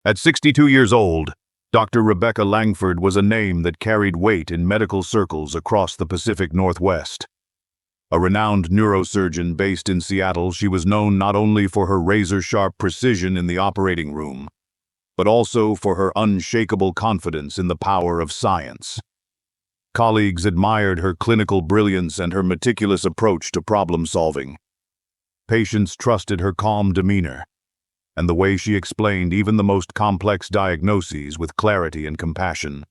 At 62 years old, Dr. Rebecca Langford was a name that carried weight in medical circles across the Pacific Northwest. A renowned neurosurgeon based in Seattle, she was known not only for her razor-sharp precision in the operating room, but also for her unshakable confidence in the power of science. Colleagues admired her clinical brilliance and her meticulous approach to problem-solving. Patients trusted her calm demeanor and the way she explained even the most complex diagnoses with clarity and compassion.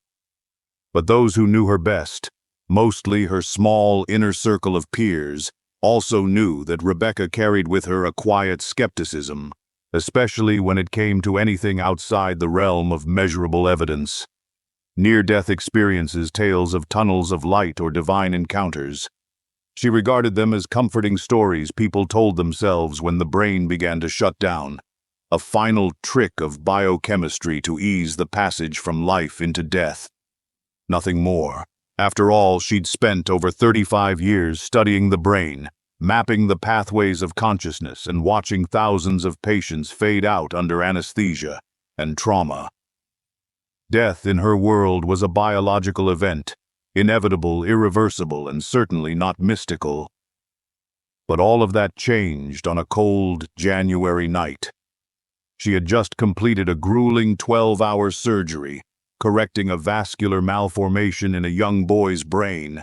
But those who knew her best, mostly her small inner circle of peers, also knew that Rebecca carried with her a quiet skepticism, especially when it came to anything outside the realm of measurable evidence. Near-death experiences, tales of tunnels of light or divine encounters. She regarded them as comforting stories people told themselves when the brain began to shut down, a final trick of biochemistry to ease the passage from life into death. Nothing more. After all, she'd spent over 35 years studying the brain, mapping the pathways of consciousness and watching thousands of patients fade out under anesthesia and trauma. Death in her world was a biological event, inevitable, irreversible, and certainly not mystical. But all of that changed on a cold January night. She had just completed a grueling 12-hour surgery, correcting a vascular malformation in a young boy's brain,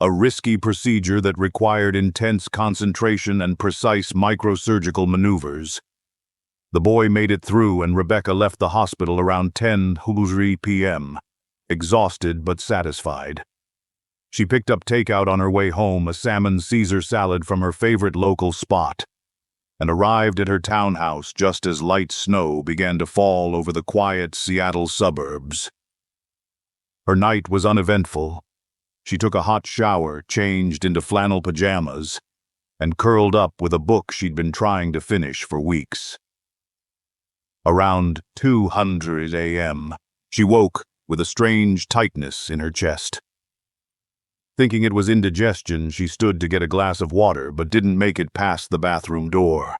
a risky procedure that required intense concentration and precise microsurgical maneuvers. The boy made it through, and Rebecca left the hospital around 10:00 p.m., exhausted but satisfied. She picked up takeout on her way home, a salmon Caesar salad from her favorite local spot, and arrived at her townhouse just as light snow began to fall over the quiet Seattle suburbs. Her night was uneventful. She took a hot shower, changed into flannel pajamas, and curled up with a book she'd been trying to finish for weeks. Around 2:00 a.m., she woke with a strange tightness in her chest. Thinking it was indigestion, she stood to get a glass of water but didn't make it past the bathroom door.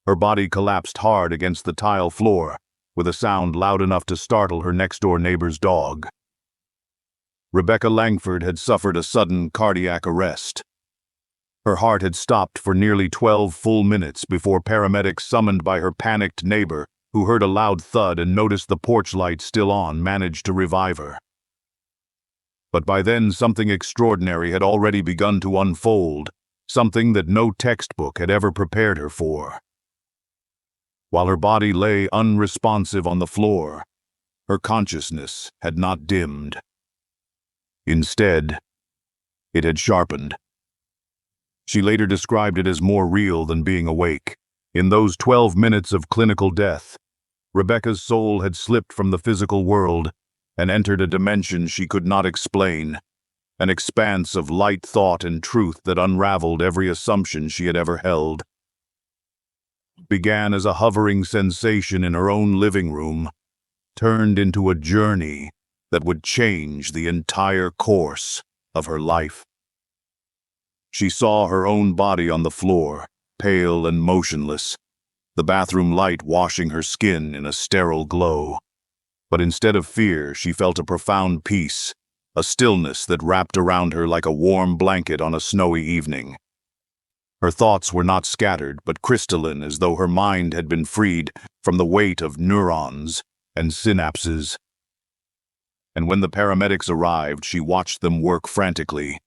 Her body collapsed hard against the tile floor, with a sound loud enough to startle her next-door neighbor's dog. Rebecca Langford had suffered a sudden cardiac arrest. Her heart had stopped for nearly 12 full minutes before paramedics summoned by her panicked neighbor, who heard a loud thud and noticed the porch light still on, managed to revive her. But by then something extraordinary had already begun to unfold, something that no textbook had ever prepared her for. While her body lay unresponsive on the floor, her consciousness had not dimmed. Instead, it had sharpened. She later described it as more real than being awake. In those 12 minutes of clinical death, Rebecca's soul had slipped from the physical world and entered a dimension she could not explain, an expanse of light thought and truth that unraveled every assumption she had ever held. It began as a hovering sensation in her own living room, turned into a journey that would change the entire course of her life. She saw her own body on the floor, pale and motionless, the bathroom light washing her skin in a sterile glow. But instead of fear, she felt a profound peace, a stillness that wrapped around her like a warm blanket on a snowy evening. Her thoughts were not scattered, but crystalline, as though her mind had been freed from the weight of neurons and synapses. And when the paramedics arrived, she watched them work frantically.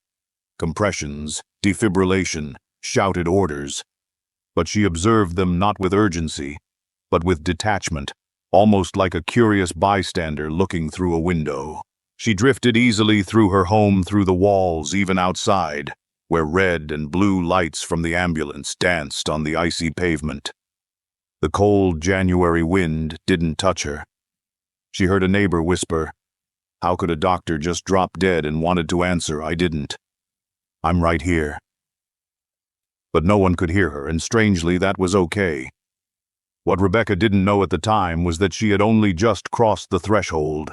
Compressions, defibrillation, shouted orders. But she observed them not with urgency, but with detachment, almost like a curious bystander looking through a window. She drifted easily through her home, through the walls, even outside, where red and blue lights from the ambulance danced on the icy pavement. The cold January wind didn't touch her. She heard a neighbor whisper, "How could a doctor just drop dead?" and wanted to answer, "I didn't. I'm right here." But no one could hear her, and strangely, that was okay. What Rebecca didn't know at the time was that she had only just crossed the threshold.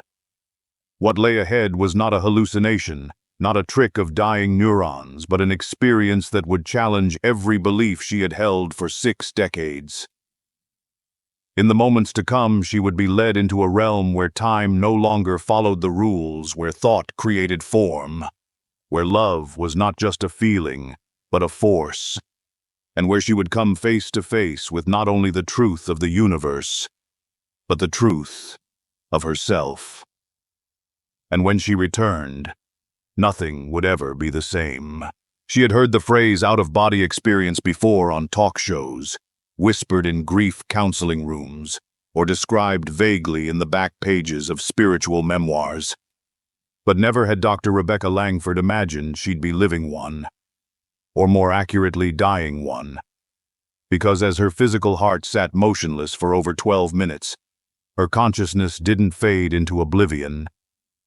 What lay ahead was not a hallucination, not a trick of dying neurons, but an experience that would challenge every belief she had held for 6 decades. In the moments to come, she would be led into a realm where time no longer followed the rules, where thought created form, where love was not just a feeling, but a force, and where she would come face to face with not only the truth of the universe, but the truth of herself. And when she returned, nothing would ever be the same. She had heard the phrase out-of-body experience before on talk shows, whispered in grief counseling rooms, or described vaguely in the back pages of spiritual memoirs. But never had Dr. Rebecca Langford imagined she'd be living one, or more accurately dying one. Because as her physical heart sat motionless for over 12 minutes, her consciousness didn't fade into oblivion.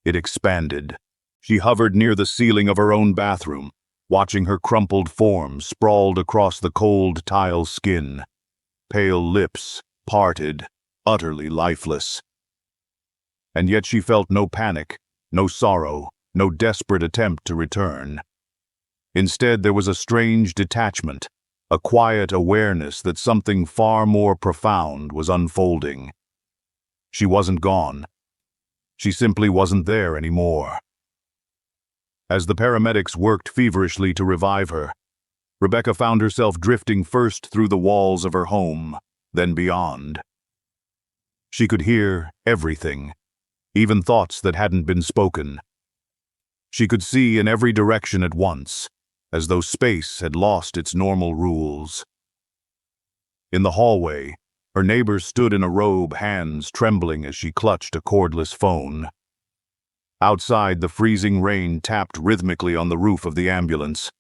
It expanded. She hovered near the ceiling of her own bathroom, watching her crumpled form sprawled across the cold tile skin, pale lips parted, utterly lifeless. And yet she felt no panic, no sorrow, no desperate attempt to return. Instead, there was a strange detachment, a quiet awareness that something far more profound was unfolding. She wasn't gone. She simply wasn't there anymore. As the paramedics worked feverishly to revive her, Rebecca found herself drifting first through the walls of her home, then beyond. She could hear everything, even thoughts that hadn't been spoken. She could see in every direction at once, as though space had lost its normal rules. In the hallway, her neighbor stood in a robe, hands trembling as she clutched a cordless phone. Outside, the freezing rain tapped rhythmically on the roof of the ambulance.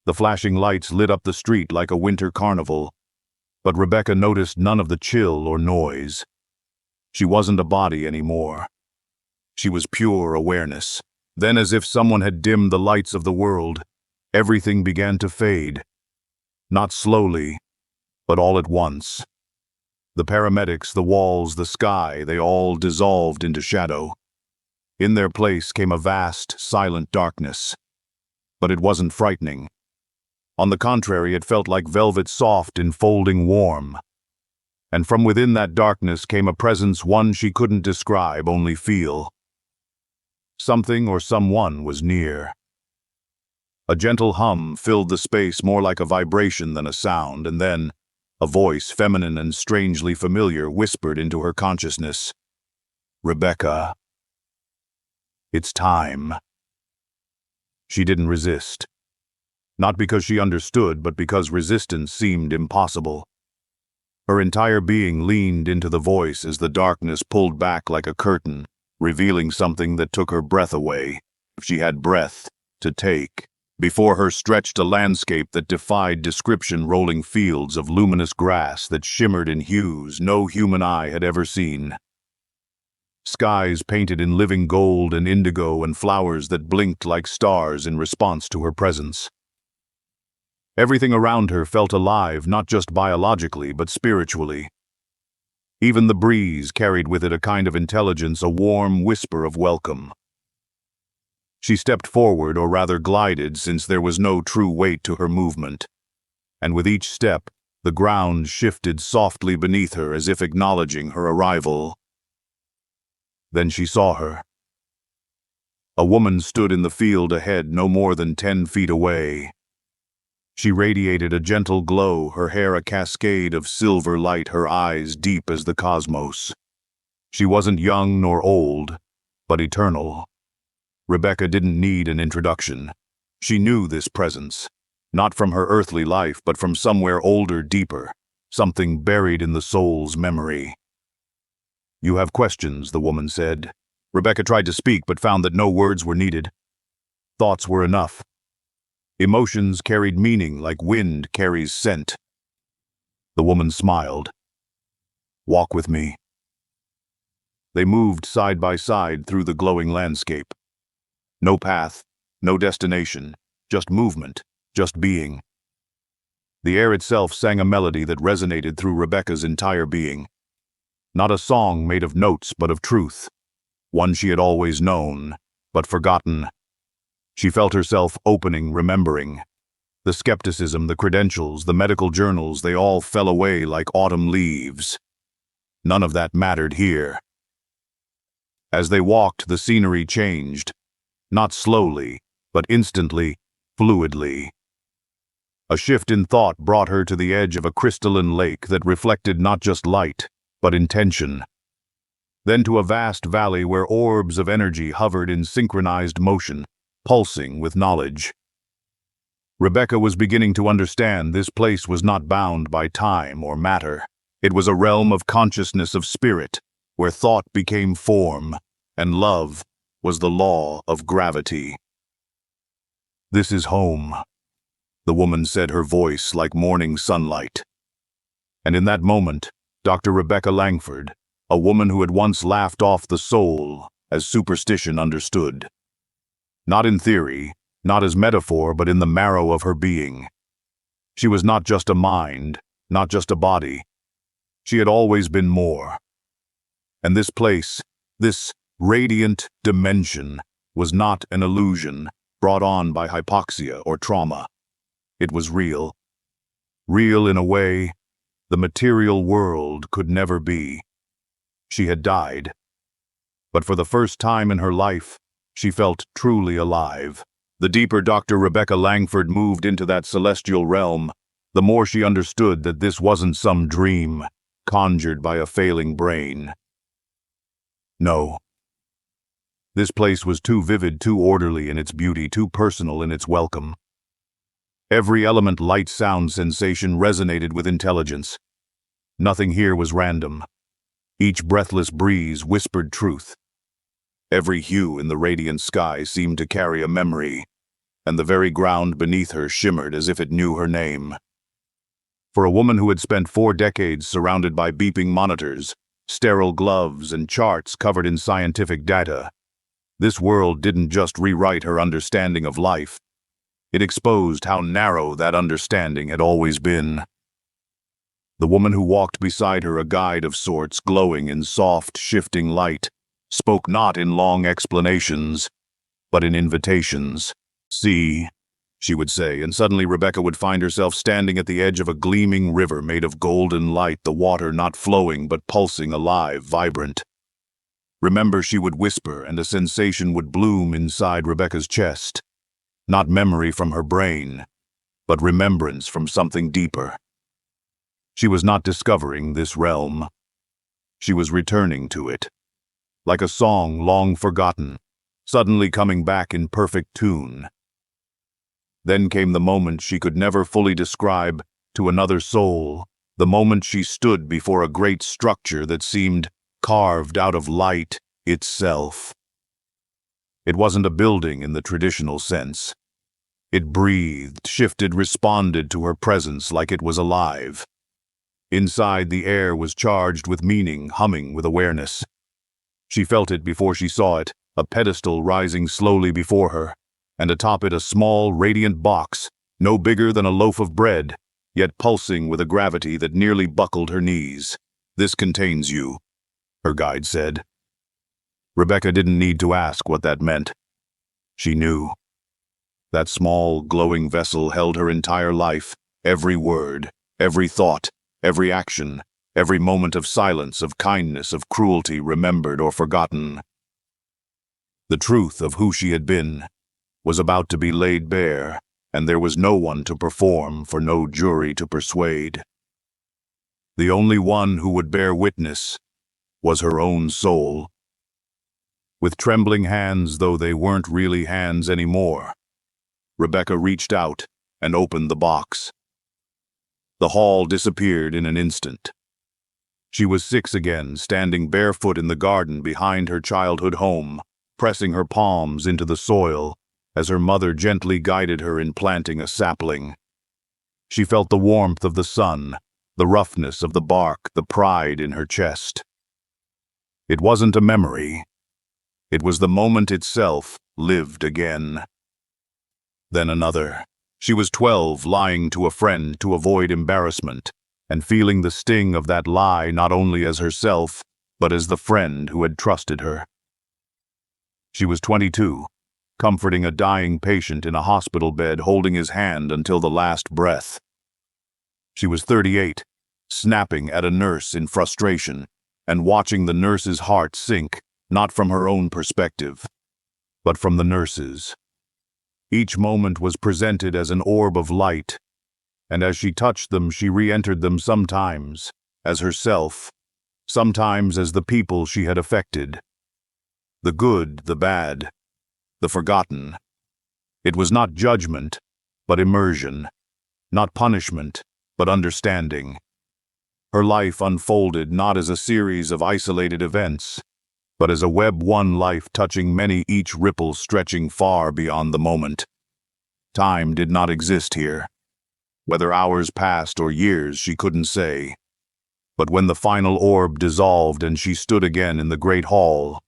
The flashing lights lit up the street like a winter carnival, but Rebecca noticed none of the chill or noise. She wasn't a body anymore. She was pure awareness. Then, as if someone had dimmed the lights of the world, everything began to fade. Not slowly, but all at once. The paramedics, the walls, the sky, they all dissolved into shadow. In their place came a vast, silent darkness. But it wasn't frightening. On the contrary, it felt like velvet, soft, enfolding, warm. And from within that darkness came a presence one she couldn't describe, only feel. Something or someone was near. A gentle hum filled the space, more like a vibration than a sound, and then a voice, feminine and strangely familiar, whispered into her consciousness. "Rebecca, it's time." She didn't resist. Not because she understood, but because resistance seemed impossible. Her entire being leaned into the voice as the darkness pulled back like a curtain, revealing something that took her breath away, if she had breath to take. Before her stretched a landscape that defied description, rolling fields of luminous grass that shimmered in hues no human eye had ever seen. Skies painted in living gold and indigo, and flowers that blinked like stars in response to her presence. Everything around her felt alive, not just biologically, but spiritually. Even the breeze carried with it a kind of intelligence, a warm whisper of welcome. She stepped forward, or rather glided, since there was no true weight to her movement. And with each step, the ground shifted softly beneath her, as if acknowledging her arrival. Then she saw her. A woman stood in the field ahead, no more than 10 feet away. She radiated a gentle glow, her hair a cascade of silver light, her eyes deep as the cosmos. She wasn't young nor old, but eternal. Rebecca didn't need an introduction. She knew this presence, not from her earthly life, but from somewhere older, deeper, something buried in the soul's memory. "You have questions," the woman said. Rebecca tried to speak, but found that no words were needed. Thoughts were enough. Emotions carried meaning like wind carries scent. The woman smiled. "Walk with me." They moved side by side through the glowing landscape. No path, no destination, just movement, just being. The air itself sang a melody that resonated through Rebecca's entire being. Not a song made of notes, but of truth. One she had always known, but forgotten. She felt herself opening, remembering. The skepticism, the credentials, the medical journals, they all fell away like autumn leaves. None of that mattered here. As they walked, the scenery changed, not slowly, but instantly, fluidly. A shift in thought brought her to the edge of a crystalline lake that reflected not just light, but intention. Then to a vast valley where orbs of energy hovered in synchronized motion, pulsing with knowledge. Rebecca was beginning to understand this place was not bound by time or matter. It was a realm of consciousness of spirit, where thought became form, and love was the law of gravity. "This is home," the woman said, her voice like morning sunlight. And in that moment, Dr. Rebecca Langford, a woman who had once laughed off the soul as superstition understood. Not in theory, not as metaphor, but in the marrow of her being. She was not just a mind, not just a body. She had always been more. And this place, this radiant dimension, was not an illusion brought on by hypoxia or trauma. It was real. Real in a way the material world could never be. She had died. But for the first time in her life, she felt truly alive. The deeper Dr. Rebecca Langford moved into that celestial realm, the more she understood that this wasn't some dream conjured by a failing brain. No. This place was too vivid, too orderly in its beauty, too personal in its welcome. Every element, light, sound, sensation resonated with intelligence. Nothing here was random. Each breathless breeze whispered truth. Every hue in the radiant sky seemed to carry a memory, and the very ground beneath her shimmered as if it knew her name. For a woman who had spent 4 decades surrounded by beeping monitors, sterile gloves, and charts covered in scientific data, this world didn't just rewrite her understanding of life. It exposed how narrow that understanding had always been. The woman who walked beside her, a guide of sorts, glowing in soft, shifting light, spoke not in long explanations, but in invitations. "See," she would say, and suddenly Rebecca would find herself standing at the edge of a gleaming river made of golden light, the water not flowing but pulsing, alive, vibrant. "Remember," she would whisper, and a sensation would bloom inside Rebecca's chest. Not memory from her brain, but remembrance from something deeper. She was not discovering this realm. She was returning to it. Like a song long forgotten, suddenly coming back in perfect tune. Then came the moment she could never fully describe to another soul, the moment she stood before a great structure that seemed carved out of light itself. It wasn't a building in the traditional sense. It breathed, shifted, responded to her presence like it was alive. Inside, the air was charged with meaning, humming with awareness. She felt it before she saw it, a pedestal rising slowly before her, and atop it a small, radiant box, no bigger than a loaf of bread, yet pulsing with a gravity that nearly buckled her knees. "This contains you," her guide said. Rebecca didn't need to ask what that meant. She knew. That small, glowing vessel held her entire life, every word, every thought, every action, every moment of silence, of kindness, of cruelty, remembered or forgotten. The truth of who she had been was about to be laid bare, and there was no one to perform, for no jury to persuade. The only one who would bear witness was her own soul. With trembling hands, though they weren't really hands anymore, Rebecca reached out and opened the box. The hall disappeared in an instant. She was 6 again, standing barefoot in the garden behind her childhood home, pressing her palms into the soil as her mother gently guided her in planting a sapling. She felt the warmth of the sun, the roughness of the bark, the pride in her chest. It wasn't a memory. It was the moment itself, lived again. Then another. She was 12, lying to a friend to avoid embarrassment, and feeling the sting of that lie not only as herself, but as the friend who had trusted her. She was 22, comforting a dying patient in a hospital bed, holding his hand until the last breath. She was 38, snapping at a nurse in frustration, and watching the nurse's heart sink, not from her own perspective, but from the nurse's. Each moment was presented as an orb of light, and as she touched them, she re-entered them sometimes as herself, sometimes as the people she had affected. The good, the bad, the forgotten. It was not judgment, but immersion. Not punishment, but understanding. Her life unfolded not as a series of isolated events, but as a web-one life touching many, each ripple stretching far beyond the moment. Time did not exist here. Whether hours passed or years, she couldn't say. But when the final orb dissolved and she stood again in the great hall,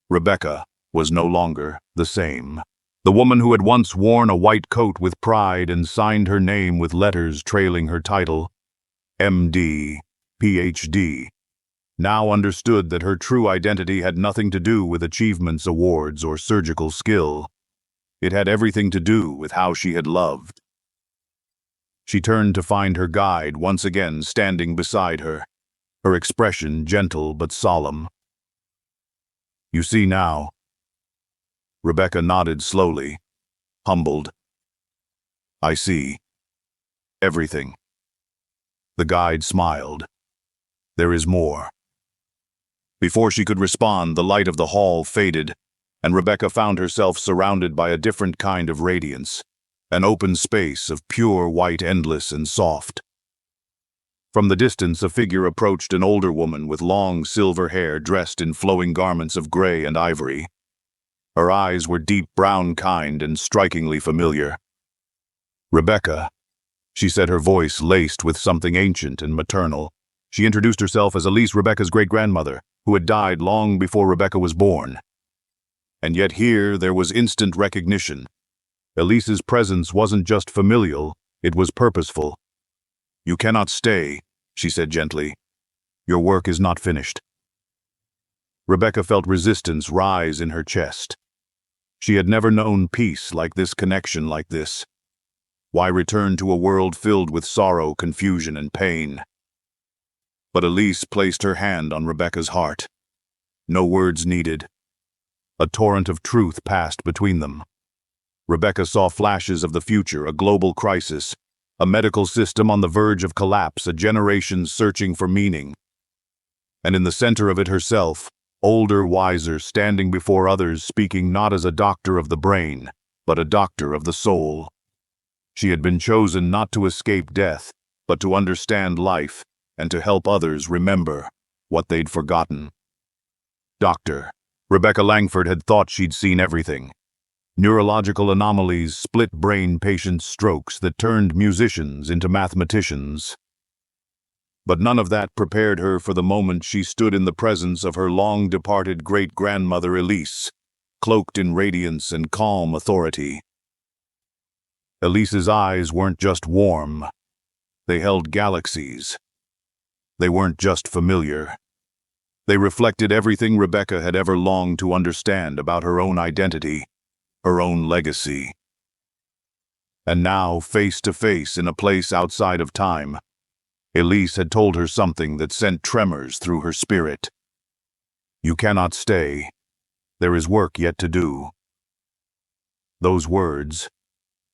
Rebecca was no longer the same. The woman who had once worn a white coat with pride and signed her name with letters trailing her title, M.D., Ph.D., now understood that her true identity had nothing to do with achievements, awards, or surgical skill. It had everything to do with how she had loved. She turned to find her guide once again standing beside her, her expression gentle but solemn. "You see now." Rebecca nodded slowly, humbled. "I see. Everything." The guide smiled. "There is more." Before she could respond, the light of the hall faded, and Rebecca found herself surrounded by a different kind of radiance, an open space of pure white, endless and soft. From the distance, a figure approached, an older woman with long silver hair dressed in flowing garments of gray and ivory. Her eyes were deep brown, kind and strikingly familiar. "Rebecca," she said, her voice laced with something ancient and maternal. She introduced herself as Elise, Rebecca's great-grandmother, who had died long before Rebecca was born. And yet here there was instant recognition. Elise's presence wasn't just familial, it was purposeful. "You cannot stay," she said gently. "Your work is not finished." Rebecca felt resistance rise in her chest. She had never known peace like this, connection like this. Why return to a world filled with sorrow, confusion, and pain? But Elise placed her hand on Rebecca's heart. No words needed. A torrent of truth passed between them. Rebecca saw flashes of the future, a global crisis, a medical system on the verge of collapse, a generation searching for meaning. And in the center of it herself, older, wiser, standing before others, speaking not as a doctor of the brain, but a doctor of the soul. She had been chosen not to escape death, but to understand life and to help others remember what they'd forgotten. Doctor. Rebecca Langford had thought she'd seen everything. Neurological anomalies, split brain patients' strokes that turned musicians into mathematicians. But none of that prepared her for the moment she stood in the presence of her long-departed great-grandmother Elise, cloaked in radiance and calm authority. Elise's eyes weren't just warm. They held galaxies. They weren't just familiar. They reflected everything Rebecca had ever longed to understand about her own identity, her own legacy. And now, face to face in a place outside of time, Elise had told her something that sent tremors through her spirit. "You cannot stay. There is work yet to do." Those words,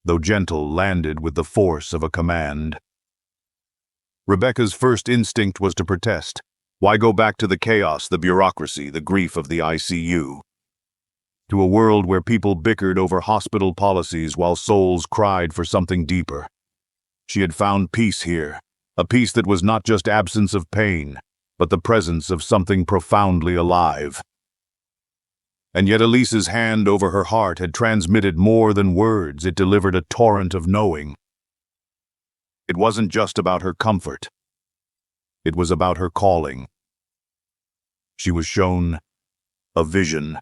though gentle, landed with the force of a command. Rebecca's first instinct was to protest. Why go back to the chaos, the bureaucracy, the grief of the ICU? To a world where people bickered over hospital policies while souls cried for something deeper. She had found peace here, a peace that was not just absence of pain, but the presence of something profoundly alive. And yet Elise's hand over her heart had transmitted more than words. It delivered a torrent of knowing. It wasn't just about her comfort. It was about her calling. She was shown a vision.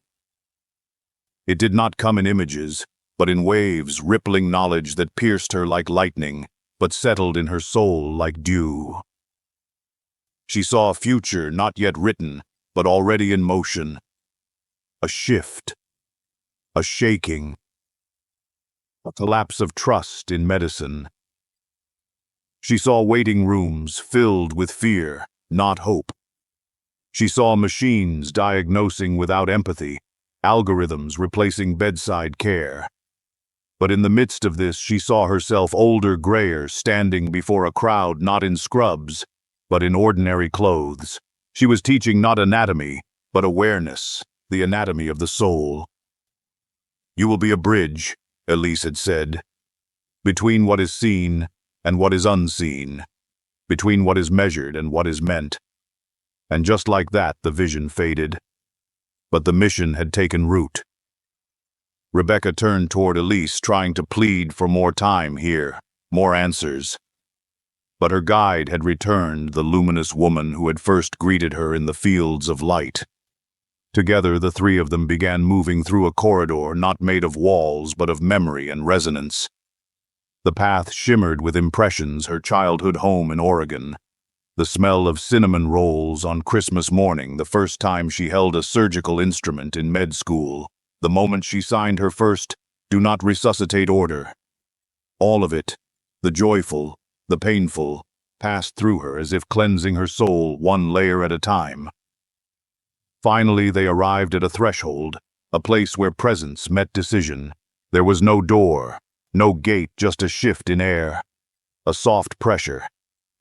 It did not come in images, but in waves, rippling knowledge that pierced her like lightning, but settled in her soul like dew. She saw a future not yet written, but already in motion. A shift, a shaking, a collapse of trust in medicine. She saw waiting rooms filled with fear, not hope. She saw machines diagnosing without empathy, algorithms replacing bedside care. But in the midst of this, she saw herself older, grayer, standing before a crowd not in scrubs, but in ordinary clothes. She was teaching not anatomy, but awareness, the anatomy of the soul. "You will be a bridge," Elise had said, "between what is seen and what is unseen, between what is measured and what is meant." And just like that, the vision faded. But the mission had taken root. Rebecca turned toward Elise, trying to plead for more time here, more answers. But her guide had returned, the luminous woman who had first greeted her in the fields of light. Together, the three of them began moving through a corridor not made of walls but of memory and resonance. The path shimmered with impressions, her childhood home in Oregon, the smell of cinnamon rolls on Christmas morning, the first time she held a surgical instrument in med school, the moment she signed her first "Do Not Resuscitate" order. All of it, the joyful, the painful, passed through her as if cleansing her soul one layer at a time. Finally, they arrived at a threshold, a place where presence met decision. There was no door, no gate, just a shift in air, a soft pressure.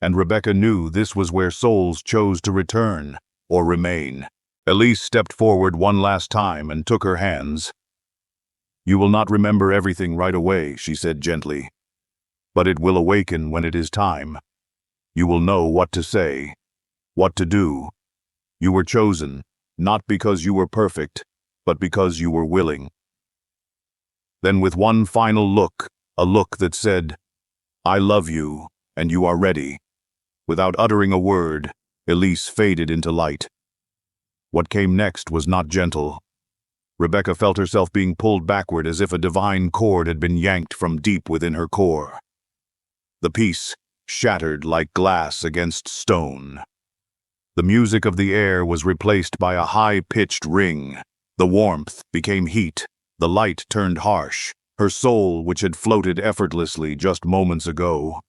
And Rebecca knew this was where souls chose to return or remain. Elise stepped forward one last time and took her hands. "You will not remember everything right away," she said gently, "but it will awaken when it is time. You will know what to say, what to do. You were chosen, not because you were perfect, but because you were willing." Then with one final look, a look that said, "I love you, and you are ready." Without uttering a word, Elise faded into light. What came next was not gentle. Rebecca felt herself being pulled backward as if a divine cord had been yanked from deep within her core. The peace shattered like glass against stone. The music of the air was replaced by a high-pitched ring. The warmth became heat. The light turned harsh. Her soul, which had floated effortlessly just moments ago,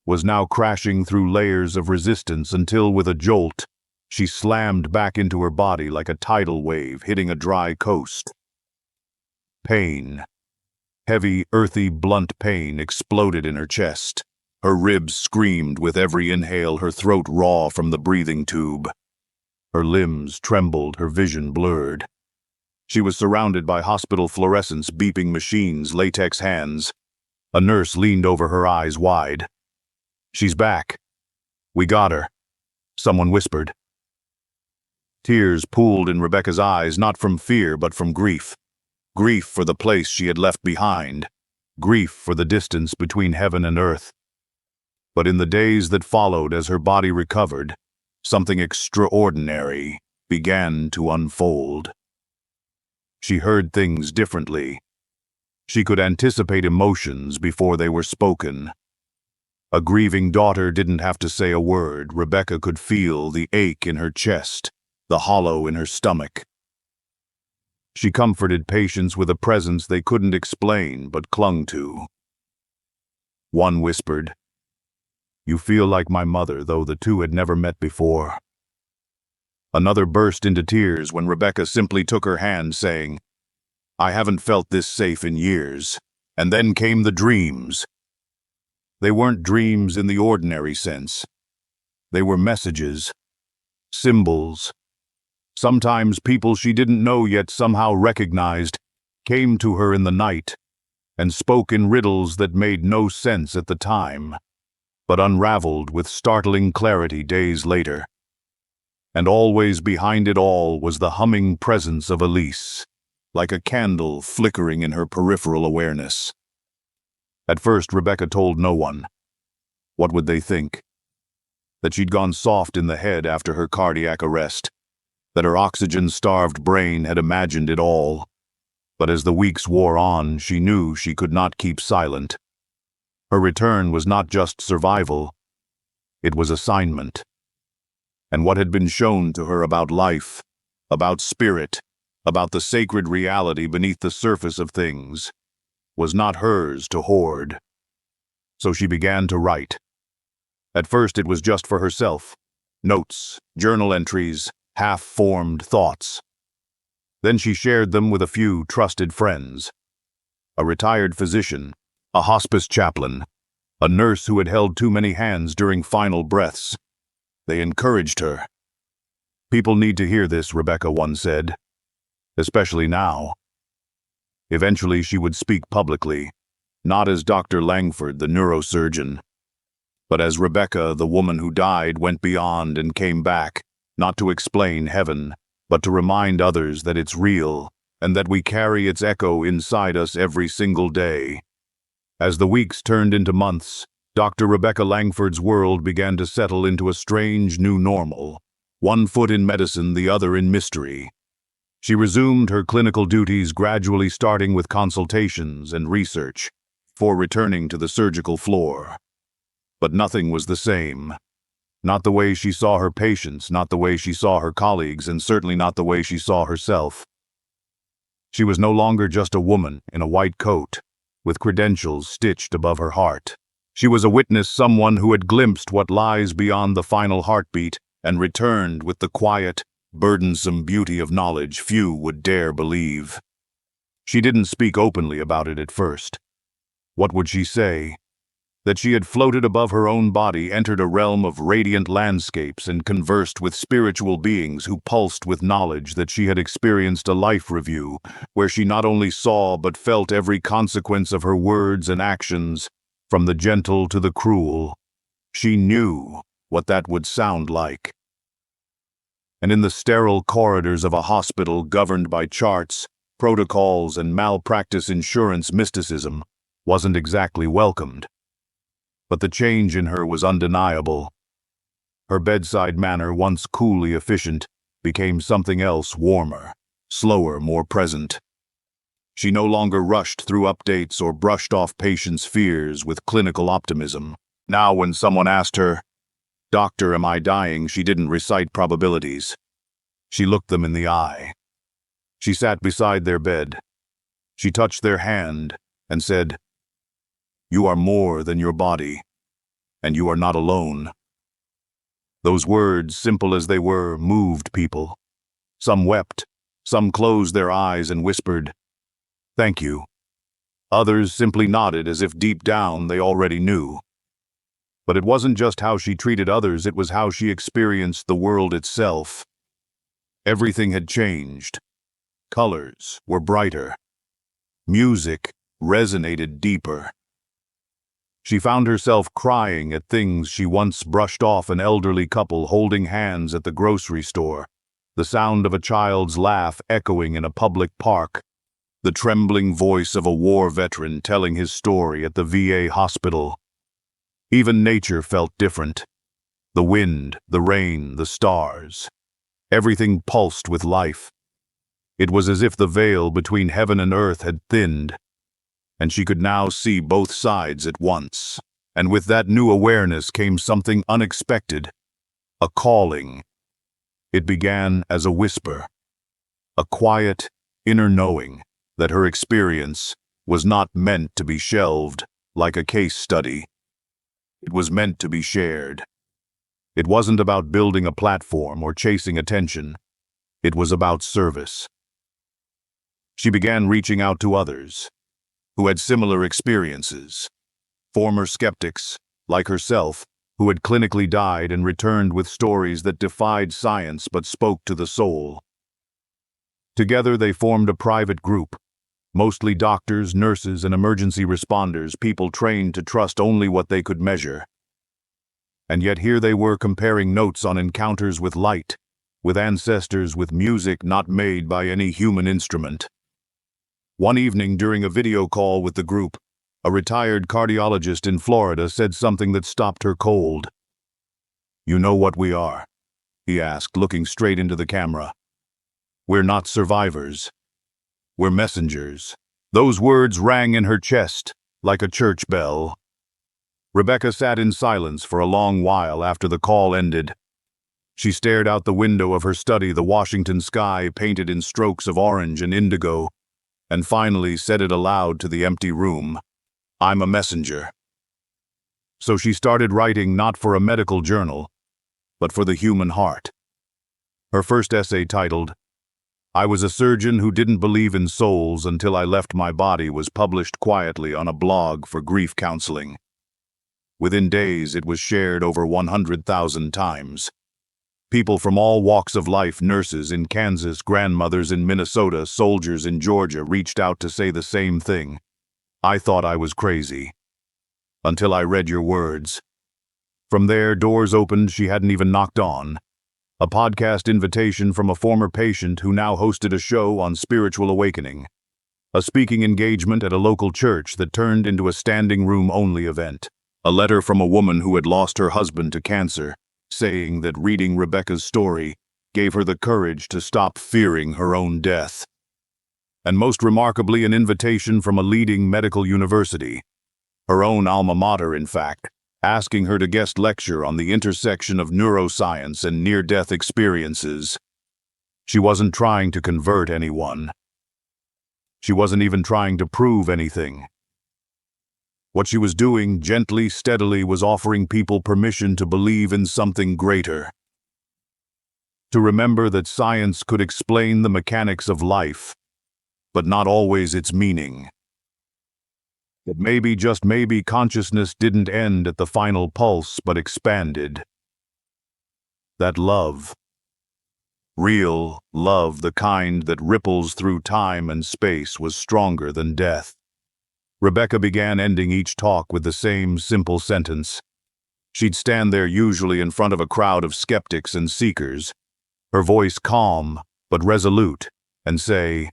was now crashing through layers of resistance until, with a jolt, she slammed back into her body like a tidal wave hitting a dry coast. Pain, heavy, earthy, blunt pain exploded in her chest. Her ribs screamed with every inhale, her throat raw from the breathing tube. Her limbs trembled, her vision blurred. She was surrounded by hospital fluorescence, beeping machines, latex hands. A nurse leaned over her, eyes wide. "She's back. We got her," someone whispered. Tears pooled in Rebecca's eyes, not from fear but from grief. Grief for the place she had left behind. Grief for the distance between heaven and earth. But in the days that followed, as her body recovered, something extraordinary began to unfold. She heard things differently. She could anticipate emotions before they were spoken. A grieving daughter didn't have to say a word. Rebecca could feel the ache in her chest, the hollow in her stomach. She comforted patients with a presence they couldn't explain but clung to. One whispered, "You feel like my mother," though the two had never met before. Another burst into tears when Rebecca simply took her hand, saying, "I haven't felt this safe in years." And then came the dreams. They weren't dreams in the ordinary sense. They were messages, symbols. Sometimes people she didn't know yet somehow recognized came to her in the night and spoke in riddles that made no sense at the time, but unraveled with startling clarity days later. And always behind it all was the humming presence of Elise, like a candle flickering in her peripheral awareness. At first, Rebecca told no one. What would they think? That she'd gone soft in the head after her cardiac arrest, that her oxygen-starved brain had imagined it all. But as the weeks wore on, she knew she could not keep silent. Her return was not just survival, it was assignment. And what had been shown to her about life, about spirit, about the sacred reality beneath the surface of things, was not hers to hoard. So she began to write. At first it was just for herself. Notes, journal entries, half-formed thoughts. Then she shared them with a few trusted friends. A retired physician, a hospice chaplain, a nurse who had held too many hands during final breaths. They encouraged her. "People need to hear this," Rebecca once said, "especially now." Eventually she would speak publicly, not as Dr. Langford, the neurosurgeon, but as Rebecca, the woman who died, went beyond and came back, not to explain heaven, but to remind others that it's real and that we carry its echo inside us every single day. As the weeks turned into months, Dr. Rebecca Langford's world began to settle into a strange new normal, one foot in medicine, the other in mystery. She resumed her clinical duties, gradually starting with consultations and research, before returning to the surgical floor. But nothing was the same. Not the way she saw her patients, not the way she saw her colleagues, and certainly not the way she saw herself. She was no longer just a woman in a white coat, with credentials stitched above her heart. She was a witness, someone who had glimpsed what lies beyond the final heartbeat and returned with the quiet, burdensome beauty of knowledge few would dare believe. She didn't speak openly about it at first. What would she say? That she had floated above her own body, entered a realm of radiant landscapes, and conversed with spiritual beings who pulsed with knowledge, that she had experienced a life review, where she not only saw but felt every consequence of her words and actions, from the gentle to the cruel. She knew what that would sound like. And in the sterile corridors of a hospital governed by charts, protocols, and malpractice insurance, mysticism wasn't exactly welcomed. But the change in her was undeniable. Her bedside manner, once coolly efficient, became something else, warmer, slower, more present. She no longer rushed through updates or brushed off patients' fears with clinical optimism. Now when someone asked her, "Doctor, am I dying?" she didn't recite probabilities. She looked them in the eye. She sat beside their bed. She touched their hand and said, "You are more than your body, and you are not alone." Those words, simple as they were, moved people. Some wept, some closed their eyes and whispered, "Thank you." Others simply nodded as if deep down they already knew. But it wasn't just how she treated others, it was how she experienced the world itself. Everything had changed. Colors were brighter. Music resonated deeper. She found herself crying at things she once brushed off: an elderly couple holding hands at the grocery store, the sound of a child's laugh echoing in a public park, the trembling voice of a war veteran telling his story at the VA hospital. Even nature felt different. The wind, the rain, the stars. Everything pulsed with life. It was as if the veil between heaven and earth had thinned, and she could now see both sides at once. And with that new awareness came something unexpected, a calling. It began as a whisper, a quiet, inner knowing that her experience was not meant to be shelved like a case study. It was meant to be shared. It wasn't about building a platform or chasing attention. It was about service. She began reaching out to others who had similar experiences, former skeptics, like herself, who had clinically died and returned with stories that defied science but spoke to the soul. Together they formed a private group, mostly doctors, nurses, and emergency responders, people trained to trust only what they could measure. And yet here they were, comparing notes on encounters with light, with ancestors, with music not made by any human instrument. One evening during a video call with the group, a retired cardiologist in Florida said something that stopped her cold. "You know what we are?" he asked, looking straight into the camera. "We're not survivors. We're messengers." Those words rang in her chest like a church bell. Rebecca sat in silence for a long while after the call ended. She stared out the window of her study, the Washington sky painted in strokes of orange and indigo, and finally said it aloud to the empty room, "I'm a messenger." So she started writing, not for a medical journal, but for the human heart. Her first essay, titled, "I was a surgeon who didn't believe in souls until I left my body," was published quietly on a blog for grief counseling. Within days, it was shared over 100,000 times. People from all walks of life, nurses in Kansas, grandmothers in Minnesota, soldiers in Georgia, reached out to say the same thing. "I thought I was crazy. Until I read your words." From there, doors opened she hadn't even knocked on. A podcast invitation from a former patient who now hosted a show on spiritual awakening. A speaking engagement at a local church that turned into a standing room only event. A letter from a woman who had lost her husband to cancer, saying that reading Rebecca's story gave her the courage to stop fearing her own death. And most remarkably, an invitation from a leading medical university, her own alma mater in fact, asking her to guest lecture on the intersection of neuroscience and near-death experiences. She wasn't trying to convert anyone. She wasn't even trying to prove anything. What she was doing, gently, steadily, was offering people permission to believe in something greater. To remember that science could explain the mechanics of life, but not always its meaning. That maybe, just maybe, consciousness didn't end at the final pulse, but expanded. That love, real love, the kind that ripples through time and space, was stronger than death. Rebecca began ending each talk with the same simple sentence. She'd stand there, usually in front of a crowd of skeptics and seekers, her voice calm but resolute, and say,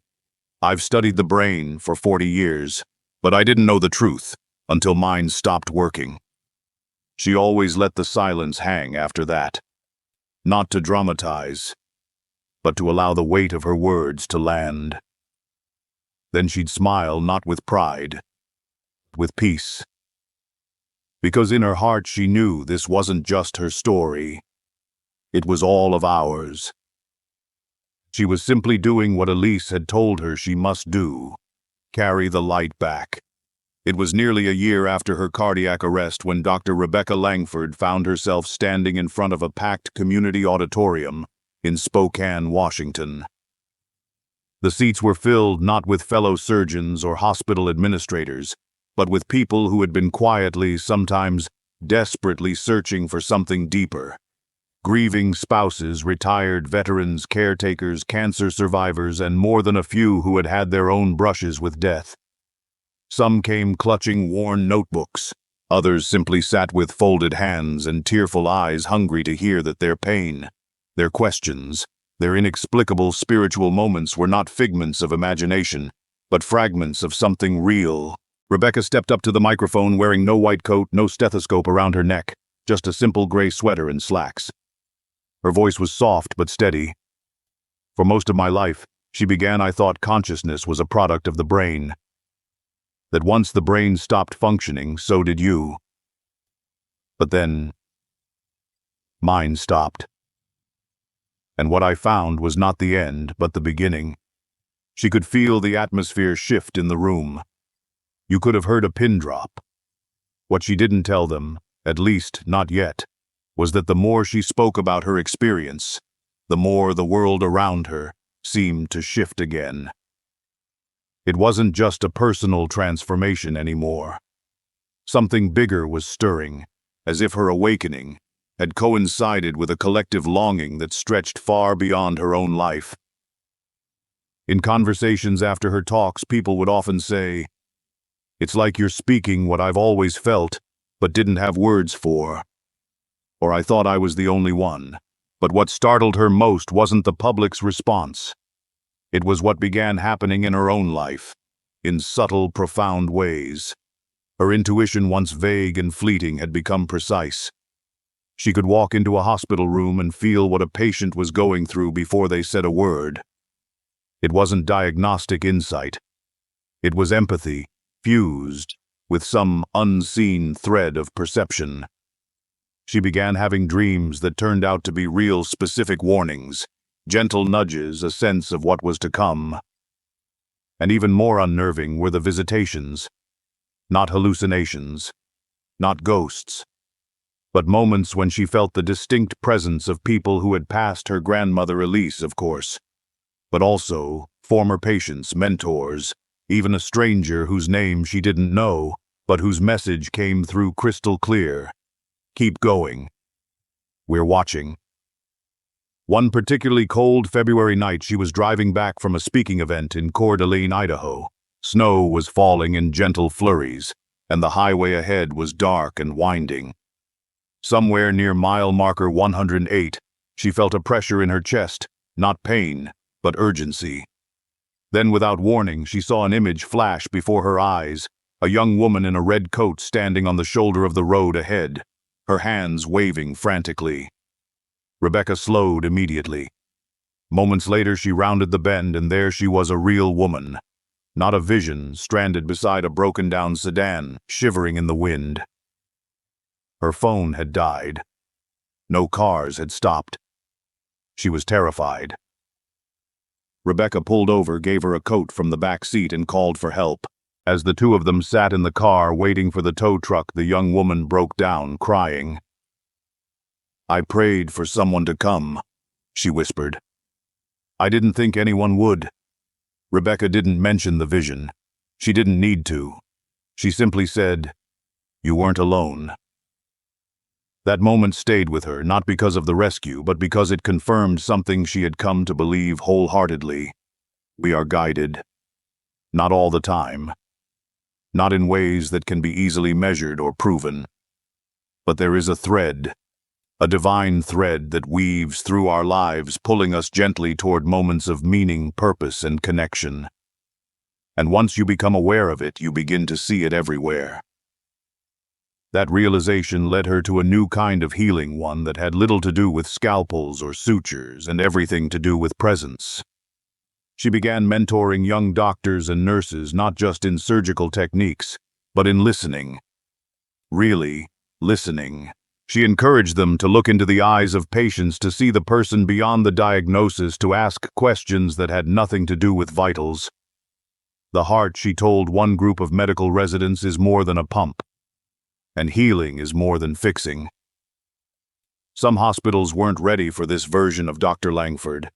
"I've studied the brain for 40 years, but I didn't know the truth until mine stopped working." She always let the silence hang after that, not to dramatize, but to allow the weight of her words to land. Then she'd smile, not with pride, with peace. Because in her heart she knew this wasn't just her story. It was all of ours. She was simply doing what Elise had told her she must do: carry the light back. It was nearly a year after her cardiac arrest when Dr. Rebecca Langford found herself standing in front of a packed community auditorium in Spokane, Washington. The seats were filled not with fellow surgeons or hospital administrators, but with people who had been quietly, sometimes desperately, searching for something deeper. Grieving spouses, retired veterans, caretakers, cancer survivors, and more than a few who had had their own brushes with death. Some came clutching worn notebooks. Others simply sat with folded hands and tearful eyes, hungry to hear that their pain, their questions, their inexplicable spiritual moments were not figments of imagination, but fragments of something real. Rebecca stepped up to the microphone, wearing no white coat, no stethoscope around her neck, just a simple gray sweater and slacks. Her voice was soft but steady. "For most of my life," she began, "I thought consciousness was a product of the brain. That once the brain stopped functioning, so did you. But then, mine stopped. And what I found was not the end, but the beginning." She could feel the atmosphere shift in the room. You could have heard a pin drop. What she didn't tell them, at least not yet, was that the more she spoke about her experience, the more the world around her seemed to shift again. It wasn't just a personal transformation anymore. Something bigger was stirring, as if her awakening had coincided with a collective longing that stretched far beyond her own life. In conversations after her talks, people would often say, "It's like you're speaking what I've always felt, but didn't have words for." Or, "I thought I was the only one." But what startled her most wasn't the public's response. It was what began happening in her own life, in subtle, profound ways. Her intuition, once vague and fleeting, had become precise. She could walk into a hospital room and feel what a patient was going through before they said a word. It wasn't diagnostic insight. It was empathy, fused with some unseen thread of perception. She began having dreams that turned out to be real, specific warnings, gentle nudges, a sense of what was to come. And even more unnerving were the visitations. Not hallucinations, not ghosts, but moments when she felt the distinct presence of people who had passed her grandmother Elise, of course, but also former patients, mentors, even a stranger whose name she didn't know, but whose message came through crystal clear. Keep going. We're watching. One particularly cold February night, she was driving back from a speaking event in Coeur d'Alene, Idaho. Snow was falling in gentle flurries, and the highway ahead was dark and winding. Somewhere near mile marker 108, she felt a pressure in her chest, not pain, but urgency. Then, without warning, she saw an image flash before her eyes, a young woman in a red coat standing on the shoulder of the road ahead, her hands waving frantically. Rebecca slowed immediately. Moments later, she rounded the bend, and there she was, a real woman, not a vision, stranded beside a broken-down sedan, shivering in the wind. Her phone had died. No cars had stopped. She was terrified. Rebecca pulled over, gave her a coat from the back seat, and called for help. As the two of them sat in the car waiting for the tow truck, the young woman broke down, crying. "I prayed for someone to come," she whispered. "I didn't think anyone would." Rebecca didn't mention the vision. She didn't need to. She simply said, "You weren't alone." That moment stayed with her, not because of the rescue, but because it confirmed something she had come to believe wholeheartedly. We are guided. Not all the time. Not in ways that can be easily measured or proven. But there is a thread, a divine thread that weaves through our lives, pulling us gently toward moments of meaning, purpose, and connection. And once you become aware of it, you begin to see it everywhere. That realization led her to a new kind of healing, one that had little to do with scalpels or sutures and everything to do with presence. She began mentoring young doctors and nurses, not just in surgical techniques, but in listening. Really, listening. She encouraged them to look into the eyes of patients, to see the person beyond the diagnosis, to ask questions that had nothing to do with vitals. The heart, she told one group of medical residents, is more than a pump. And healing is more than fixing. Some hospitals weren't ready for this version of Dr. Langford.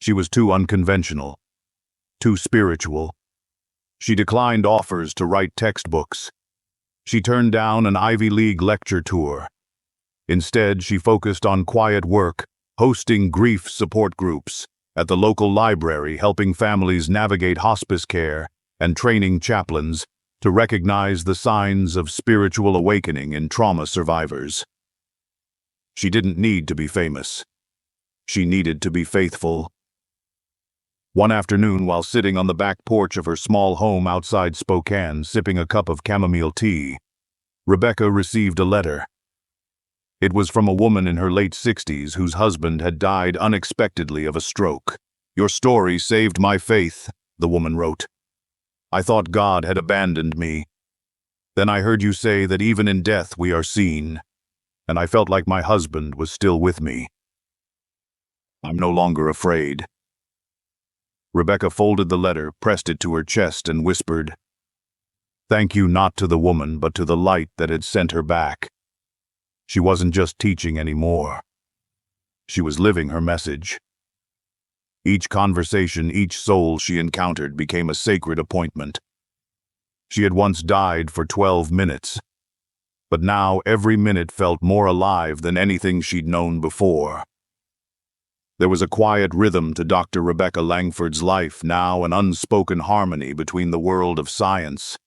She was too unconventional, too spiritual. She declined offers to write textbooks. She turned down an Ivy League lecture tour. Instead, she focused on quiet work, hosting grief support groups at the local library, helping families navigate hospice care, and training chaplains to recognize the signs of spiritual awakening in trauma survivors. She didn't need to be famous. She needed to be faithful. One afternoon, while sitting on the back porch of her small home outside Spokane, sipping a cup of chamomile tea, Rebecca received a letter. It was from a woman in her late 60s whose husband had died unexpectedly of a stroke. "Your story saved my faith," the woman wrote. "I thought God had abandoned me. Then I heard you say that even in death we are seen, and I felt like my husband was still with me. I'm no longer afraid." Rebecca folded the letter, pressed it to her chest, and whispered, "Thank you, not to the woman, but to the light that had sent her back." She wasn't just teaching anymore. She was living her message. Each conversation, each soul she encountered became a sacred appointment. She had once died for 12 minutes, but now every minute felt more alive than anything she'd known before. There was a quiet rhythm to Dr. Rebecca Langford's life now, an unspoken harmony between the world of science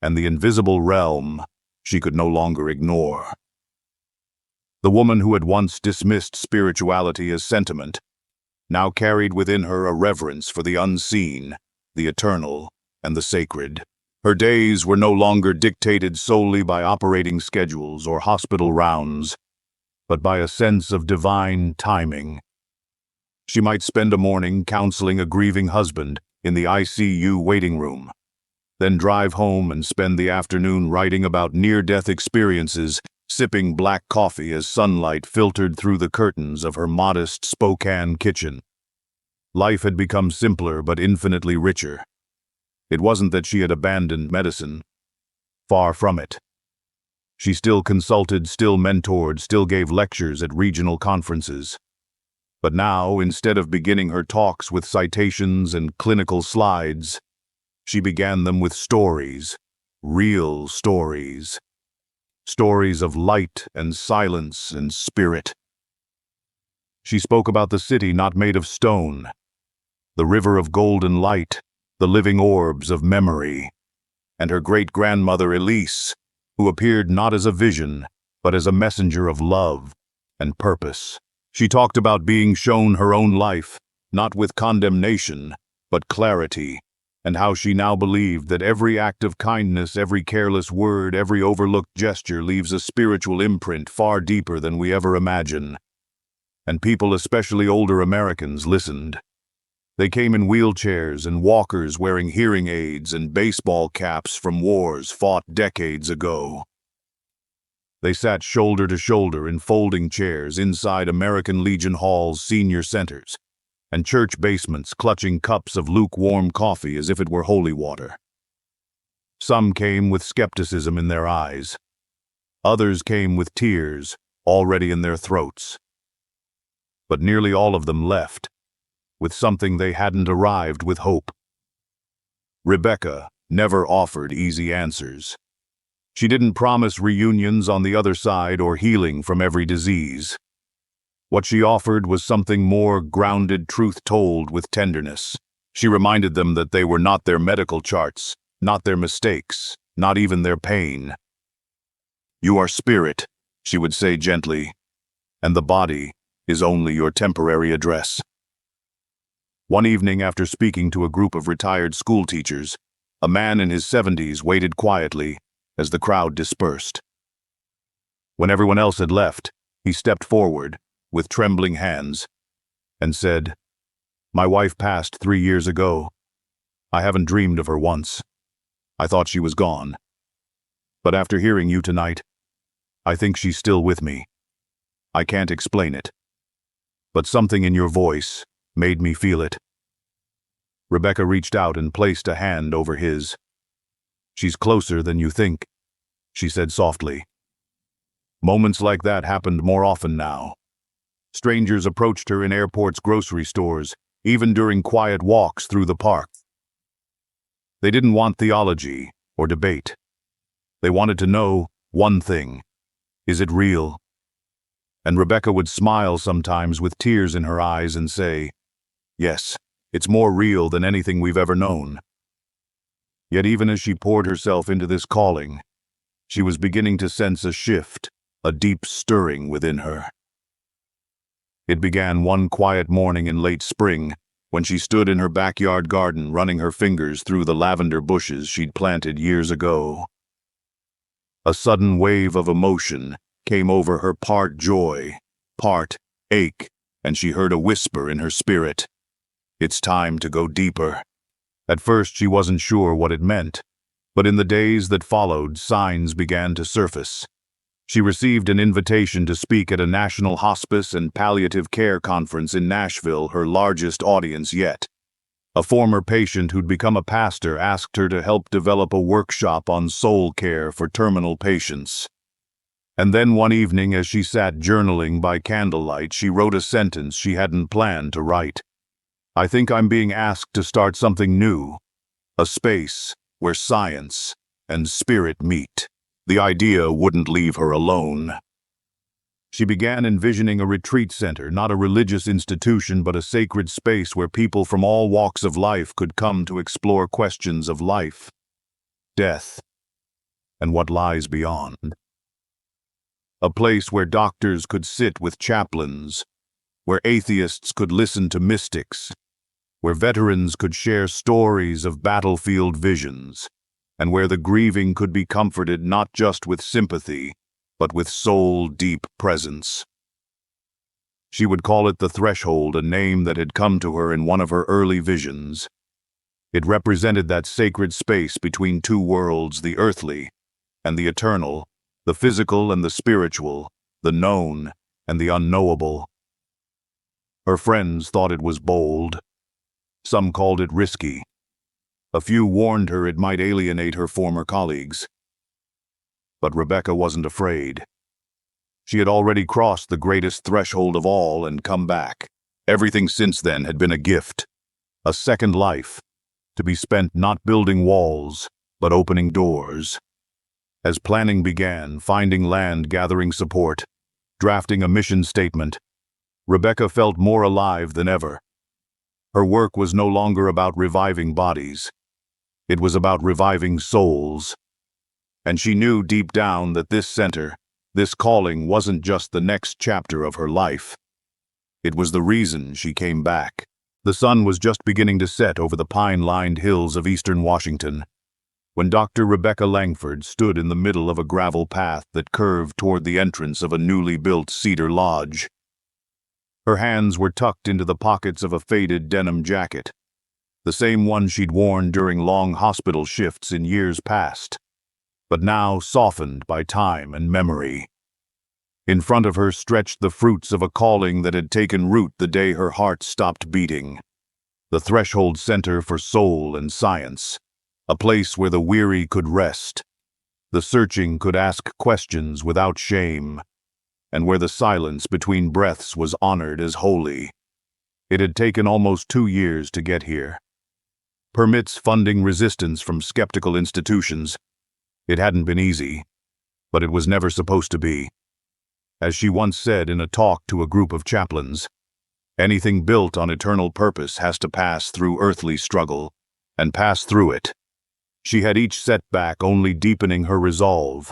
and the invisible realm she could no longer ignore. The woman who had once dismissed spirituality as sentiment now carried within her a reverence for the unseen, the eternal, and the sacred. Her days were no longer dictated solely by operating schedules or hospital rounds, but by a sense of divine timing. She might spend a morning counseling a grieving husband in the ICU waiting room, then drive home and spend the afternoon writing about near-death experiences, sipping black coffee as sunlight filtered through the curtains of her modest Spokane kitchen. Life had become simpler but infinitely richer. It wasn't that she had abandoned medicine. Far from it. She still consulted, still mentored, still gave lectures at regional conferences. But now, instead of beginning her talks with citations and clinical slides, she began them with stories, real stories. Stories of light and silence and spirit. She spoke about the city not made of stone, the river of golden light, the living orbs of memory, and her great-grandmother Elise, who appeared not as a vision, but as a messenger of love and purpose. She talked about being shown her own life, not with condemnation, but clarity, and how she now believed that every act of kindness, every careless word, every overlooked gesture leaves a spiritual imprint far deeper than we ever imagine. And people, especially older Americans, listened. They came in wheelchairs and walkers wearing hearing aids and baseball caps from wars fought decades ago. They sat shoulder to shoulder in folding chairs inside American Legion Hall's senior centers and church basements, clutching cups of lukewarm coffee as if it were holy water. Some came with skepticism in their eyes. Others came with tears already in their throats. But nearly all of them left with something they hadn't arrived with hope. Rebecca never offered easy answers. She didn't promise reunions on the other side or healing from every disease. What she offered was something more grounded, truth told with tenderness. She reminded them that they were not their medical charts, not their mistakes, not even their pain. "You are spirit," she would say gently, "and the body is only your temporary address." One evening, after speaking to a group of retired school teachers, a man in his 70s waited quietly as the crowd dispersed. When everyone else had left, he stepped forward with trembling hands and said, "My wife passed 3 years ago. I haven't dreamed of her once. I thought she was gone. But after hearing you tonight, I think she's still with me. I can't explain it. But something in your voice made me feel it." Rebecca reached out and placed a hand over his. "She's closer than you think," she said softly. Moments like that happened more often now. Strangers approached her in airports, grocery stores, even during quiet walks through the park. They didn't want theology or debate. They wanted to know one thing: is it real? And Rebecca would smile sometimes with tears in her eyes and say, "Yes, it's more real than anything we've ever known." Yet even as she poured herself into this calling, she was beginning to sense a shift, a deep stirring within her. It began one quiet morning in late spring, when she stood in her backyard garden running her fingers through the lavender bushes she'd planted years ago. A sudden wave of emotion came over her, part joy, part ache, and she heard a whisper in her spirit. It's time to go deeper. At first she wasn't sure what it meant, but in the days that followed, signs began to surface. She received an invitation to speak at a national hospice and palliative care conference in Nashville, her largest audience yet. A former patient who'd become a pastor asked her to help develop a workshop on soul care for terminal patients. And then one evening, as she sat journaling by candlelight, she wrote a sentence she hadn't planned to write. "I think I'm being asked to start something new, a space where science and spirit meet." The idea wouldn't leave her alone. She began envisioning a retreat center, not a religious institution, but a sacred space where people from all walks of life could come to explore questions of life, death, and what lies beyond. A place where doctors could sit with chaplains, where atheists could listen to mystics, where veterans could share stories of battlefield visions, and where the grieving could be comforted not just with sympathy, but with soul-deep presence. She would call it the Threshold, a name that had come to her in one of her early visions. It represented that sacred space between two worlds, the earthly and the eternal, the physical and the spiritual, the known and the unknowable. Her friends thought it was bold. Some called it risky. A few warned her it might alienate her former colleagues. But Rebecca wasn't afraid. She had already crossed the greatest threshold of all and come back. Everything since then had been a gift, a second life, to be spent not building walls, but opening doors. As planning began, finding land, gathering support, drafting a mission statement, Rebecca felt more alive than ever. Her work was no longer about reviving bodies. It was about reviving souls. And she knew deep down that this center, this calling, wasn't just the next chapter of her life. It was the reason she came back. The sun was just beginning to set over the pine-lined hills of eastern Washington, when Dr. Rebecca Langford stood in the middle of a gravel path that curved toward the entrance of a newly built cedar lodge. Her hands were tucked into the pockets of a faded denim jacket, the same one she'd worn during long hospital shifts in years past, but now softened by time and memory. In front of her stretched the fruits of a calling that had taken root the day her heart stopped beating. The threshold center for soul and science, a place where the weary could rest, the searching could ask questions without shame, and where the silence between breaths was honored as holy. It had taken almost 2 years to get here. Permits funding resistance from skeptical institutions. It hadn't been easy, but it was never supposed to be. As she once said in a talk to a group of chaplains, anything built on eternal purpose has to pass through earthly struggle, and pass through it. She had each setback only deepening her resolve,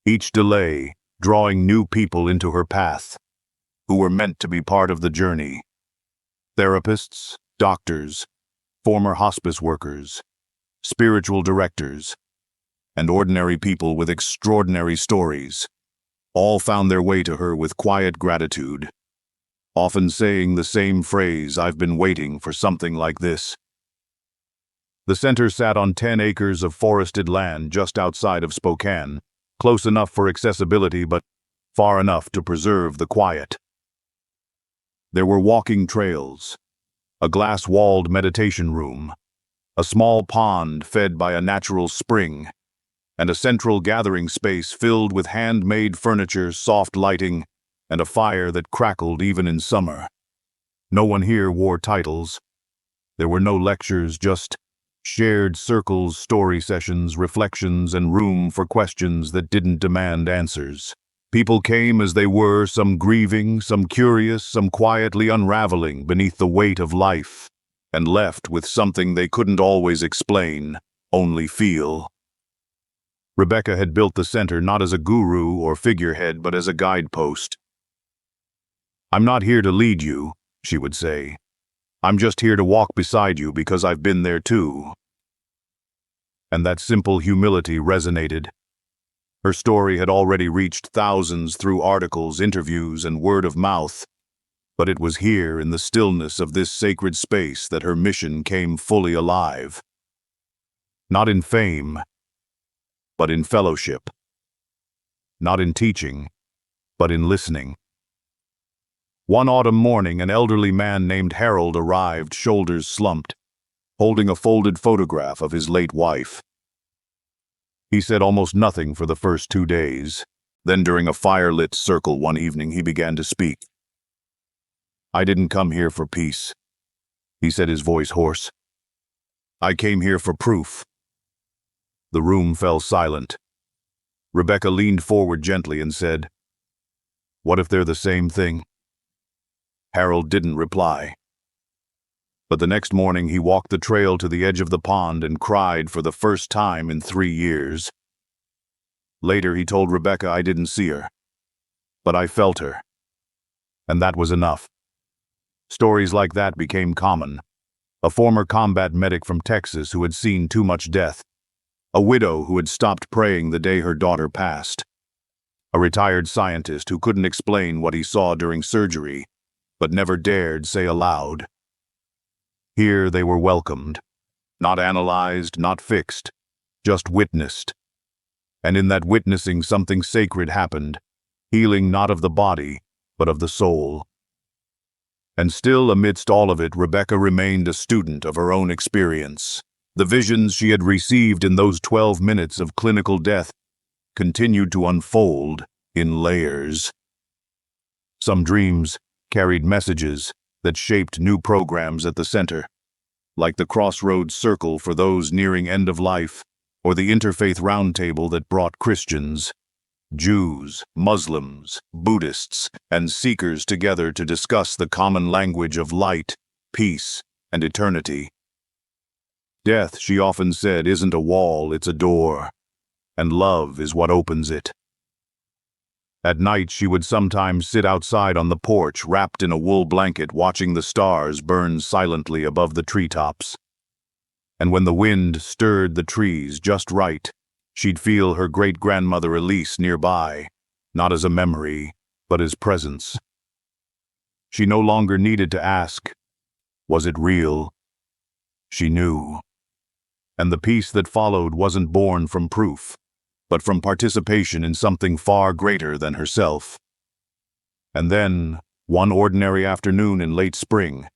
each delay drawing new people into her path, who were meant to be part of the journey. Therapists, doctors, former hospice workers, spiritual directors, and ordinary people with extraordinary stories, all found their way to her with quiet gratitude, often saying the same phrase, "I've been waiting for something like this." The center sat on 10 acres of forested land just outside of Spokane, close enough for accessibility but far enough to preserve the quiet. There were walking trails, a glass-walled meditation room, a small pond fed by a natural spring, and a central gathering space filled with handmade furniture, soft lighting, and a fire that crackled even in summer. No one here wore titles. There were no lectures, just shared circles, story sessions, reflections, and room for questions that didn't demand answers. People came as they were, some grieving, some curious, some quietly unraveling beneath the weight of life, and left with something they couldn't always explain, only feel. Rebecca had built the center not as a guru or figurehead, but as a guidepost. "I'm not here to lead you," she would say. "I'm just here to walk beside you because I've been there too." And that simple humility resonated. Her story had already reached thousands through articles, interviews, and word of mouth, but it was here in the stillness of this sacred space that her mission came fully alive. Not in fame, but in fellowship. Not in teaching, but in listening. One autumn morning, an elderly man named Harold arrived, shoulders slumped, holding a folded photograph of his late wife. He said almost nothing for the first 2 days. Then during a fire-lit circle one evening, he began to speak. "I didn't come here for peace," he said, his voice hoarse. "I came here for proof." The room fell silent. Rebecca leaned forward gently and said, "What if they're the same thing?" Harold didn't reply. But the next morning he walked the trail to the edge of the pond and cried for the first time in 3 years. Later he told Rebecca, "I didn't see her, but I felt her." And that was enough. Stories like that became common. A former combat medic from Texas who had seen too much death. A widow who had stopped praying the day her daughter passed. A retired scientist who couldn't explain what he saw during surgery, but never dared say aloud. Here they were welcomed, not analyzed, not fixed, just witnessed. And in that witnessing something sacred happened, healing not of the body, but of the soul. And still amidst all of it, Rebecca remained a student of her own experience. The visions she had received in those 12 minutes of clinical death continued to unfold in layers. Some dreams carried messages that shaped new programs at the center, like the Crossroads Circle for those nearing end of life, or the Interfaith Roundtable that brought Christians, Jews, Muslims, Buddhists, and seekers together to discuss the common language of light, peace, and eternity. Death, she often said, isn't a wall, it's a door, and love is what opens it. At night, she would sometimes sit outside on the porch, wrapped in a wool blanket, watching the stars burn silently above the treetops. And when the wind stirred the trees just right, she'd feel her great-grandmother Elise nearby, not as a memory, but as presence. She no longer needed to ask, was it real? She knew. And the peace that followed wasn't born from proof, but from participation in something far greater than herself. And then, one ordinary afternoon in late spring,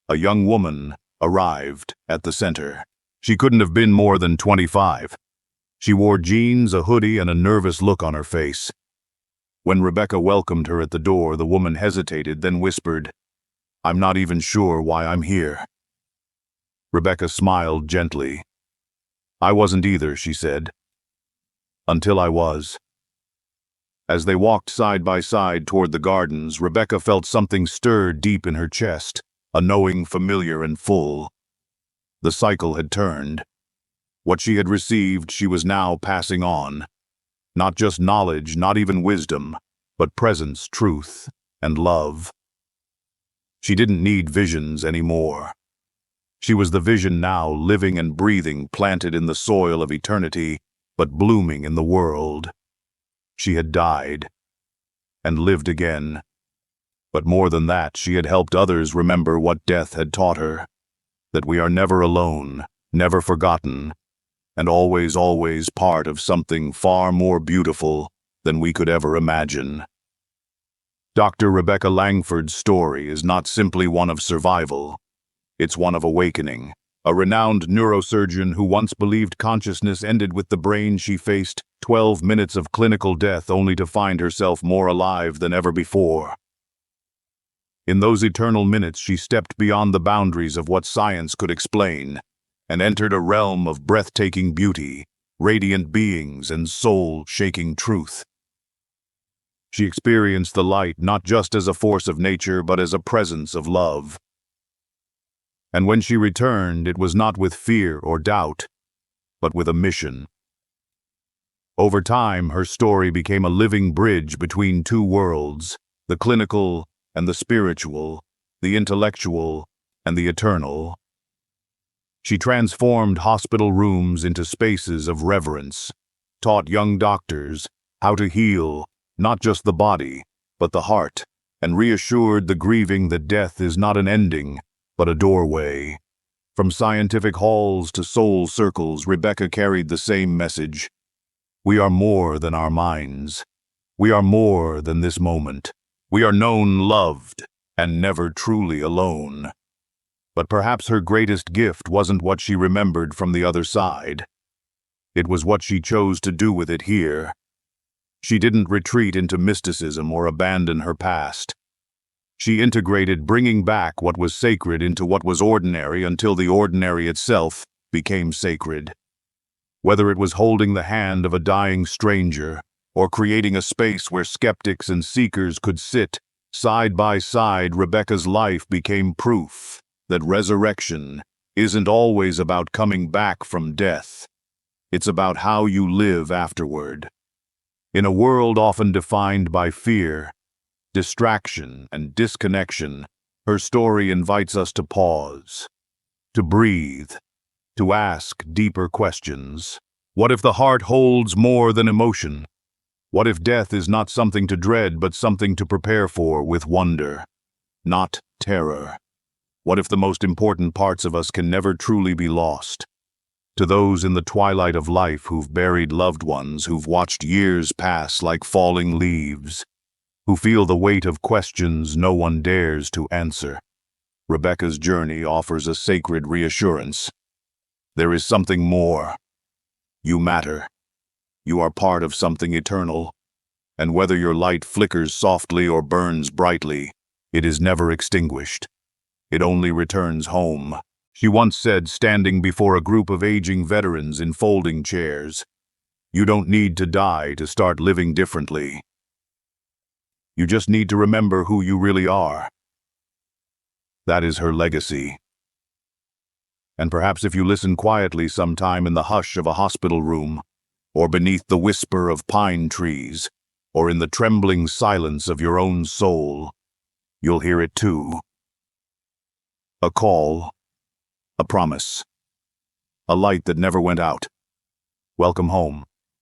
a young woman arrived at the center. She couldn't have been more than 25. She wore jeans, a hoodie, and a nervous look on her face. When Rebecca welcomed her at the door, the woman hesitated, then whispered, "I'm not even sure why I'm here." Rebecca smiled gently. "I wasn't either," she said. "Until I was." As they walked side by side toward the gardens, Rebecca felt something stir deep in her chest, a knowing, familiar, and full. The cycle had turned. What she had received, she was now passing on. Not just knowledge, not even wisdom, but presence, truth, and love. She didn't need visions anymore. She was the vision now, living and breathing, planted in the soil of eternity, but blooming in the world. She had died, and lived again. But more than that, she had helped others remember what death had taught her, that we are never alone, never forgotten, and always, always part of something far more beautiful than we could ever imagine. Dr. Rebecca Langford's story is not simply one of survival. It's one of awakening. A renowned neurosurgeon who once believed consciousness ended with the brain, she faced 12 minutes of clinical death only to find herself more alive than ever before. In those eternal minutes, she stepped beyond the boundaries of what science could explain and entered a realm of breathtaking beauty, radiant beings, and soul-shaking truth. She experienced the light not just as a force of nature, but as a presence of love. And when she returned, it was not with fear or doubt, but with a mission. Over time, her story became a living bridge between two worlds, the clinical and the spiritual, the intellectual and the eternal. She transformed hospital rooms into spaces of reverence, taught young doctors how to heal not just the body, but the heart, and reassured the grieving that death is not an ending, but a doorway. From scientific halls to soul circles, Rebecca carried the same message. We are more than our minds. We are more than this moment. We are known, loved, and never truly alone. But perhaps her greatest gift wasn't what she remembered from the other side. It was what she chose to do with it here. She didn't retreat into mysticism or abandon her past. She integrated, bringing back what was sacred into what was ordinary until the ordinary itself became sacred. Whether it was holding the hand of a dying stranger or creating a space where skeptics and seekers could sit side by side, Rebecca's life became proof that resurrection isn't always about coming back from death. It's about how you live afterward. In a world often defined by fear, distraction, and disconnection, her story invites us to pause, to breathe, to ask deeper questions. What if the heart holds more than emotion? What if death is not something to dread, but something to prepare for with wonder, not terror? What if the most important parts of us can never truly be lost? To those in the twilight of life who've buried loved ones, who've watched years pass like falling leaves, who feel the weight of questions no one dares to answer, Rebecca's journey offers a sacred reassurance. There is something more. You matter. You are part of something eternal, and whether your light flickers softly or burns brightly, it is never extinguished. It only returns home. She once said, standing before a group of aging veterans in folding chairs, "You don't need to die to start living differently. You just need to remember who you really are." That is her legacy. And perhaps if you listen quietly sometime in the hush of a hospital room, or beneath the whisper of pine trees, or in the trembling silence of your own soul, you'll hear it too. A call, a promise, a light that never went out. Welcome home.